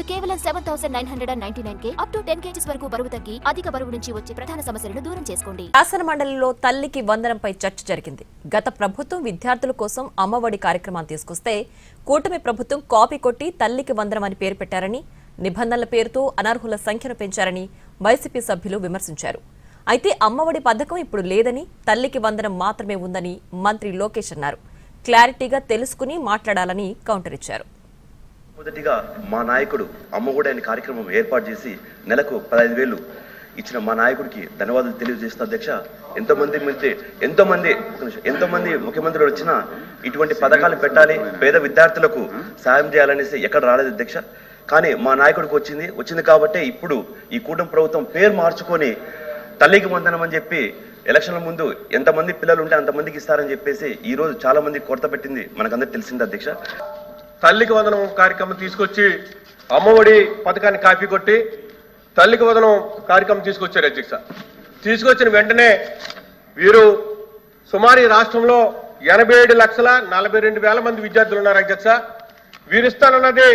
కేవలం 7,999 up to 10 kgs వరకు బరువు తగ్గి అధిక బరువు నుంచి వచ్చే ప్రధాన సమస్యలను దూరం చేసుకోండి. శాసన మండలిలో తల్లికి వందనంపై చర్చ జరిగింది. గత ప్రభుత్వం విద్యార్థుల కోసం అమ్మఒడి కార్యక్రమాన్ని తీసుకొస్తే కూటమి ప్రభుత్వం కాపీ కొట్టి తల్లికి వందనం అని పేరు పెట్టారని, నిబంధనల పేరుతో అనర్హుల సంఖ్యను పెంచారని వైసీపీ సభ్యులు విమర్శించారు. అయితే అమ్మఒడి పథకం ఇప్పుడు లేదని, తల్లికి వందనం మాత్రమే ఉందని మంత్రి లోకేష్ అన్నారు. క్లారిటీగా తెలుసుకుని మాట్లాడాలని కౌంటర్ ఇచ్చారు. మొదటిగా మా నాయకుడు అమ్మఒడి అనే కార్యక్రమం ఏర్పాటు చేసి నెలకు 15,000 ఇచ్చిన మా నాయకుడికి ధన్యవాదాలు తెలియజేస్తున్న అధ్యక్ష. ఎంతోమంది ముఖ్యమంత్రులు వచ్చినా ఇటువంటి పథకాలు పెట్టాలి, పేద విద్యార్థులకు సాయం చేయాలనేసి ఎక్కడ రాలేదు అధ్యక్ష. కానీ మా నాయకుడికి వచ్చింది కాబట్టి ఇప్పుడు ఈ కూటమి ప్రభుత్వం పేరు మార్చుకొని తల్లికి వందనం అని చెప్పి ఎలక్షన్ల ముందు ఎంతమంది పిల్లలు ఉంటే అంతమందికి ఇస్తారని చెప్పేసి ఈ రోజు చాలా మంది కొరత పెట్టింది మనకందరికి తెలిసింది అధ్యక్ష. తల్లికి వందనం కార్యక్రమం తీసుకొచ్చి అమ్మఒడి పథకాన్ని కాపీ కొట్టి తల్లికి వందనం కార్యక్రమం తీసుకొచ్చారు అధ్యక్ష. తీసుకొచ్చిన వెంటనే వీరు సుమారు ఈ రాష్ట్రంలో 87,42,000 మంది విద్యార్థులు ఉన్నారు అధ్యక్ష. వీరిస్తానన్నది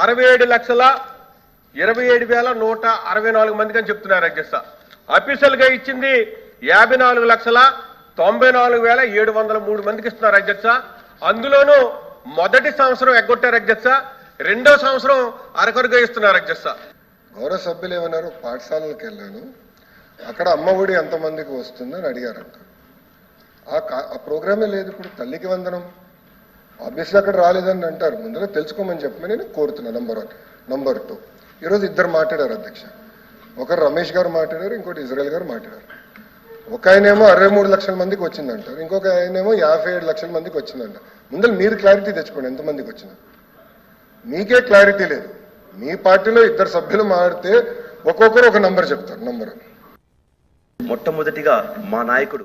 67,27,164 మందికి అని చెప్తున్నారు అధ్యక్ష. అఫీషియల్ గా ఇచ్చింది 54,94,703 మందికి ఇస్తున్నారు అధ్యక్ష. అందులోనూ మొదటి సంవత్సరం ఎగ్గొట్టారు అధ్యక్ష, రెండో సంవత్సరం అరకొరగా ఇస్తున్నారు అధ్యక్ష. గౌరవ సభ్యులు ఏమన్నారు, పాఠశాలలకు వెళ్ళాను, అక్కడ అమ్మఒడి ఎంతమందికి వస్తుందని అడిగారంట. ఆ ప్రోగ్రామే లేదు. ఇప్పుడు తల్లికి వందనం ఆబ్వియస్లీ అక్కడ రాలేదని అంటారు. ముందర తెలుసుకోమని చెప్పమని నేను కోరుతున్నా. నంబర్ 1. నంబర్ 2, ఈరోజు ఇద్దరు మాట్లాడారు అధ్యక్ష. ఒకరు రమేష్ గారు మాట్లాడారు, ఇంకోటి ఇజ్రాయెల్ గారు మాట్లాడారు. ఒక ఆయనేమో 63 లక్షల మందికి వచ్చిందంటారు, ఇంకొక ఆయనేమో 57 లక్షల మందికి వచ్చిందంట. ముందర మీరు క్లారిటీ తెచ్చుకోండి ఎంతమందికి వచ్చింది. మీకే క్లారిటీ లేదు. మీ పార్టీలో ఇద్దరు సభ్యులు మాడితే ఒక్కొక్కరు ఒక నంబర్ చెప్తారు. నంబర్ మొట్టమొదటిగా మా నాయకుడు